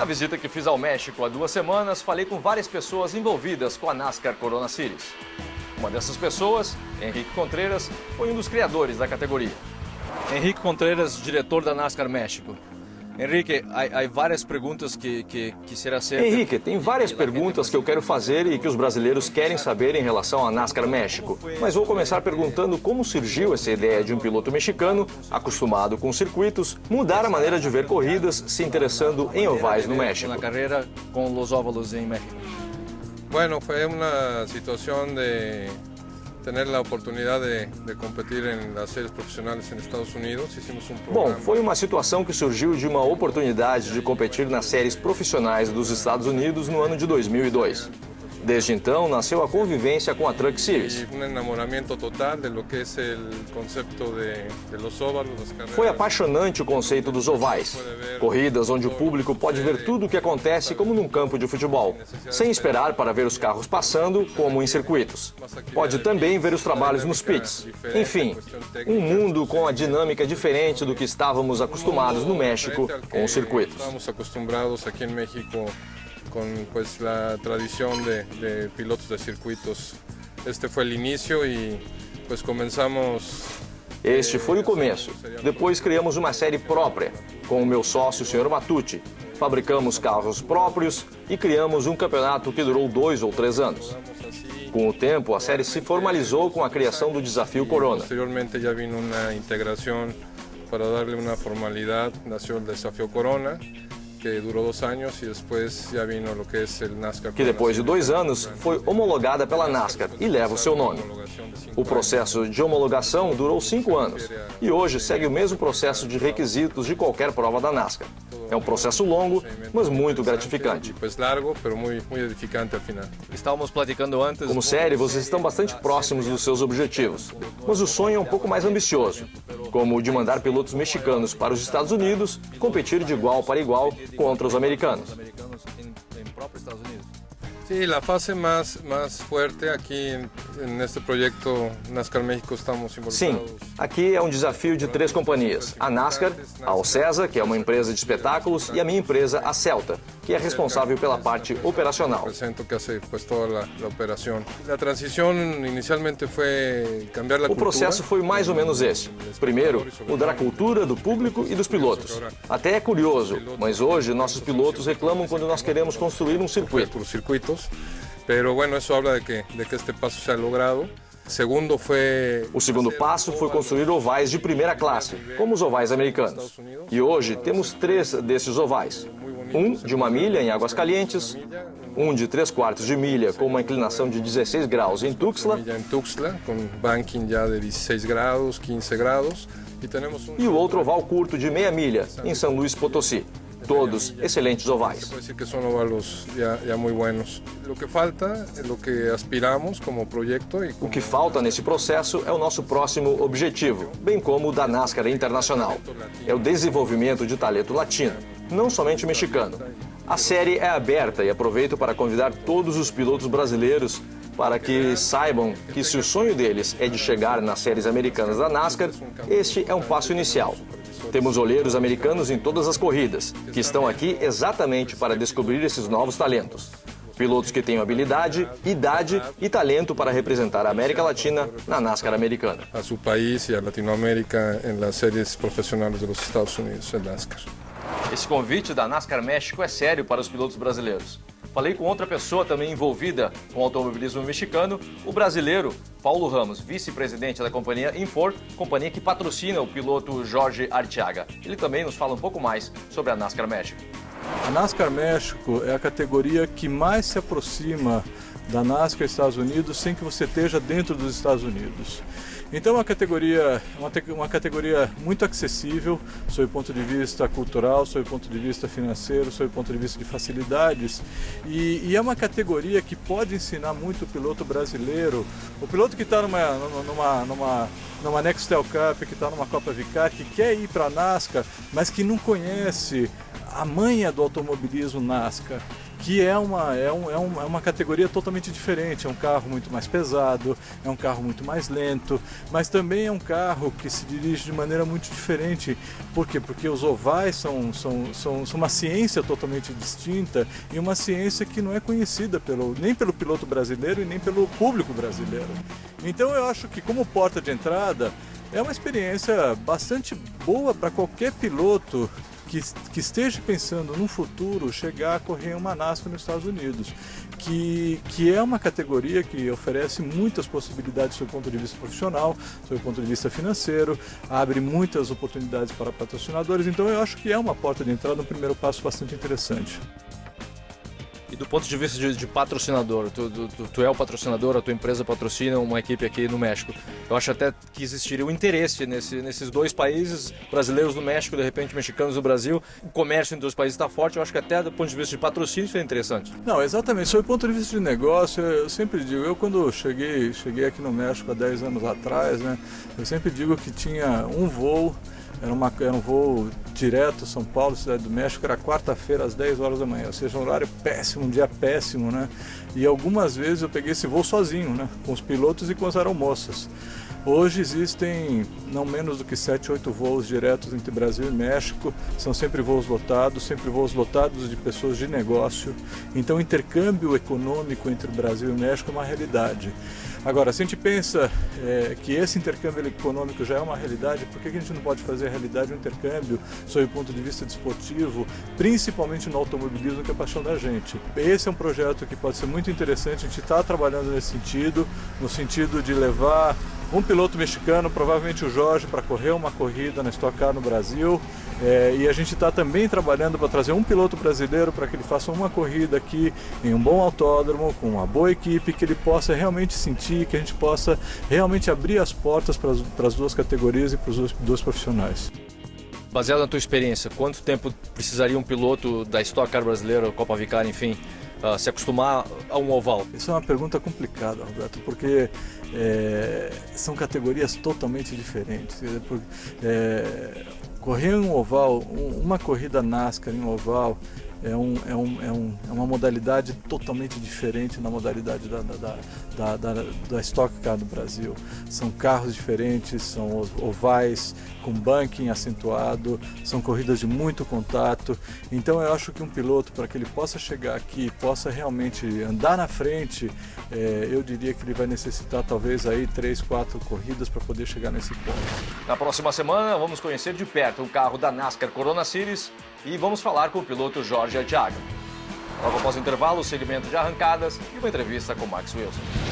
Na visita que fiz ao México há 2 semanas, falei com várias pessoas envolvidas com a NASCAR Corona Series. Uma dessas pessoas, Henrique Contreras, foi um dos criadores da categoria. Henrique Contreras, diretor da NASCAR México. Henrique, há várias perguntas que quisiera ser... Henrique, tem várias perguntas que eu quero fazer e que os brasileiros querem saber em relação à NASCAR México. Mas vou começar perguntando como surgiu essa ideia de um piloto mexicano, acostumado com circuitos, mudar a maneira de ver corridas, se interessando em ovais no México. Na carreira com os óvalos em México. Bueno, fue una situación de tener la oportunidad de competir en las series profesionales en Estados Unidos. Hicimos un programa. Bom, foi uma situação que surgiu de uma oportunidade de competir nas séries profissionais dos Estados Unidos no ano de 2002. Desde então, nasceu a convivência com a Truck Series. Un enamoramiento total de lo que es el concepto de los óvalos, las carreras. Foi apaixonante o conceito dos ovais. Corridas onde o público pode ver tudo o que acontece como num campo de futebol, sem esperar para ver os carros passando, como em circuitos. Pode também ver os trabalhos nos pits. Enfim, um mundo com a dinâmica diferente do que estávamos acostumados no México com os circuitos. Estamos acostumbrados aqui em México con pues la tradición de pilotos de circuitos. Este fue el inicio y pues comenzamos. Este foi o começo. Depois criamos uma série própria, com o meu sócio, o Sr. Matucci. Fabricamos carros próprios e criamos um campeonato que durou 2 ou 3 anos. Com o tempo, a série se formalizou com a criação do Desafio Corona. Posteriormente já vino uma integração para darle uma formalidade. Nasceu o Desafio Corona, que durou 2 anos, e depois já vino o que é o NASCAR. Que depois de 2 anos foi homologada pela NASCAR e leva o seu nome. O processo de homologação durou 5 anos e hoje segue o mesmo processo de requisitos de qualquer prova da NASCAR. É um processo longo, mas muito gratificante. Pues largo, pero muy edificante al final. Estávamos platicando antes... Como série, vocês estão bastante próximos dos seus objetivos, mas o sonho é um pouco mais ambicioso, como o de mandar pilotos mexicanos para os Estados Unidos competir de igual para igual contra os americanos. Sí, la fase más fuerte aquí en este proyecto NASCAR México estamos involucrados. Sim, aqui é um desafio de 3 companhias. A NASCAR, a Ocesa, que é uma empresa de espetáculos, e a minha empresa, a Celta, que é responsável pela parte operacional. Represento que hace pues toda la operación. La transición inicialmente fue cambiar la O processo foi mais ou menos esse. Primeiro, mudar a cultura do público e dos pilotos. Até é curioso, mas hoje nossos pilotos reclamam quando nós queremos construir um circuito. Por circuitos, pero bueno, eso habla de que este paso se ha logrado. O segundo passo foi construir ovais de primeira classe, como os ovais americanos. E hoje temos 3 desses ovais. Um de 1 milha em Aguascalientes, um de 3/4 de milha com uma inclinação de 16 graus em Tuxtla, com banking já de 16 graus, 15 graus, e o outro oval curto de meia milha em São Luís Potosí. Todos excelentes ovais. Pode dizer que são ovalos já muito bons. O que falta é o que aspiramos como projeto. O que falta nesse processo é o nosso próximo objetivo, bem como o da NASCAR Internacional. É o desenvolvimento de talento latino, não somente mexicano. A série é aberta e aproveito para convidar todos os pilotos brasileiros para que saibam que se o sonho deles é de chegar nas séries americanas da NASCAR, este é um passo inicial. Temos olheiros americanos em todas as corridas, que estão aqui exatamente para descobrir esses novos talentos. Pilotos que tenham habilidade, idade e talento para representar a América Latina na NASCAR americana. A seu país e a Latinoamérica nas séries profissionais dos Estados Unidos, em NASCAR. Esse convite da NASCAR México é sério para os pilotos brasileiros. Falei com outra pessoa também envolvida com o automobilismo mexicano, o brasileiro Paulo Ramos, vice-presidente da companhia Infor, companhia que patrocina o piloto Jorge Arteaga. Ele também nos fala um pouco mais sobre a NASCAR México. A NASCAR México é a categoria que mais se aproxima da NASCAR Estados Unidos sem que você esteja dentro dos Estados Unidos. Então é uma categoria muito acessível, sob o ponto de vista cultural, sob o ponto de vista financeiro, sob o ponto de vista de facilidades. E é uma categoria que pode ensinar muito o piloto brasileiro, o piloto que está numa Nextel Cup, que está numa Copa Vicar, que quer ir para a NASCAR, mas que não conhece a manha do automobilismo NASCAR. que é uma categoria totalmente diferente. É um carro muito mais pesado, é um carro muito mais lento, mas também é um carro que se dirige de maneira muito diferente. Por quê? Porque os ovais são uma ciência totalmente distinta e uma ciência que não é conhecida nem pelo piloto brasileiro e nem pelo público brasileiro. Então eu acho que, como porta de entrada, é uma experiência bastante boa para qualquer piloto que esteja pensando no futuro chegar a correr uma NASCAR nos Estados Unidos, que é uma categoria que oferece muitas possibilidades do seu ponto de vista profissional, do seu ponto de vista financeiro, abre muitas oportunidades para patrocinadores, então eu acho que é uma porta de entrada, um primeiro passo bastante interessante. E do ponto de vista de patrocinador, tu é o patrocinador, a tua empresa patrocina uma equipe aqui no México. Eu acho até que existiria um interesse nesses dois países, brasileiros no México, de repente mexicanos no Brasil. O comércio entre os países está forte, eu acho que até do ponto de vista de patrocínio isso é interessante. Não, exatamente. Sob o ponto de vista de negócio, eu sempre digo, eu quando cheguei aqui no México há 10 anos atrás, né, eu sempre digo que tinha um voo. Era um voo direto São Paulo, Cidade do México, era quarta-feira às 10 horas da manhã, ou seja, um horário péssimo, um dia péssimo, né? E algumas vezes eu peguei esse voo sozinho, né? Com os pilotos e com as aeromoças. Hoje existem não menos do que 7, 8 voos diretos entre Brasil e México, são sempre voos lotados de pessoas de negócio. Então o intercâmbio econômico entre o Brasil e o México é uma realidade. Agora, se a gente pensa que esse intercâmbio econômico já é uma realidade, por que a gente não pode fazer a realidade um intercâmbio sob o ponto de vista desportivo, principalmente no automobilismo, que é a paixão da gente? Esse é um projeto que pode ser muito interessante, a gente está trabalhando nesse sentido, no sentido de levar um piloto mexicano, provavelmente o Jorge, para correr uma corrida na Stock Car no Brasil. E a gente está também trabalhando para trazer um piloto brasileiro para que ele faça uma corrida aqui em um bom autódromo, com uma boa equipe, que ele possa realmente sentir, que a gente possa realmente abrir as portas para as duas categorias e para os dois profissionais. Baseado na tua experiência, quanto tempo precisaria um piloto da Stock Car brasileira, Copa Vicar, enfim, se acostumar a um oval? Isso é uma pergunta complicada, Roberto, porque são categorias totalmente diferentes. Correr um oval, uma corrida NASCAR em um oval, é uma modalidade totalmente diferente da modalidade da Stock Car do Brasil. São carros diferentes, são ovais com bunking acentuado, são corridas de muito contato. Então eu acho que um piloto, para que ele possa chegar aqui, possa realmente andar na frente, eu diria que ele vai necessitar talvez aí 3, 4 corridas para poder chegar nesse ponto. Na próxima semana vamos conhecer de perto o carro da NASCAR Corona Series e vamos falar com o piloto Jorge Arteaga. Logo após o intervalo, o segmento de arrancadas e uma entrevista com Max Wilson.